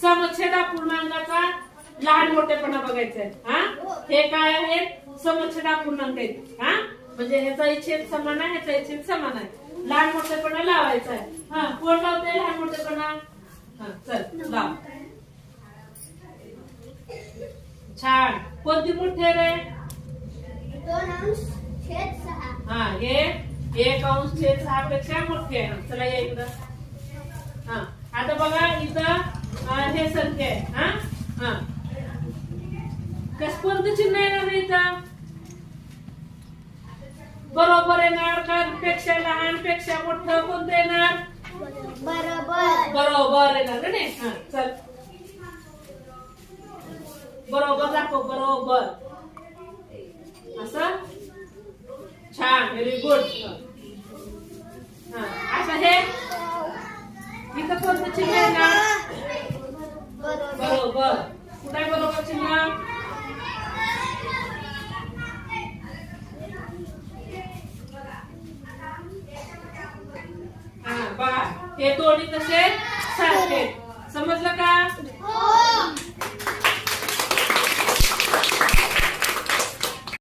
समछेदा पूर्णांकाचा लहान मोठेपणा बघायचा आहे. हा हे काय आहेत समछेदा पूर्णांक आहेत. हा म्हणजे ह्याचाही छेद समान आहे, ह्याचाही छेद समान आहे. लहान मोठेपणा लावायचा आहे. हा कोण लावते लहान मोठेपणा? हा चल लाव. छान. कोणती मोठी आहे रे? 2 अंश छेद 6. हा हे 1 अंश छेद 6 पेक्षा मोठी आहे. चला या इकडं. हा आता बघा इथं हे संख्या आहे. हा हा कोणतं चिन्ह येणार इथं? बरोबर येणार का? पेक्षा लहान पेक्षा मोठं कोणतं येणार? बरोबर. बरोबर येणार का नाही? हा चल बरोबर दाखव. बरोबर असं. छान. Very good. हा आता हे इथं कोणतं चिन्ह येणार? बरोबर. कुठे आहे बरोबर चिन्ह? हा बघा हे दोन्ही कसे सारखे. समजलं का?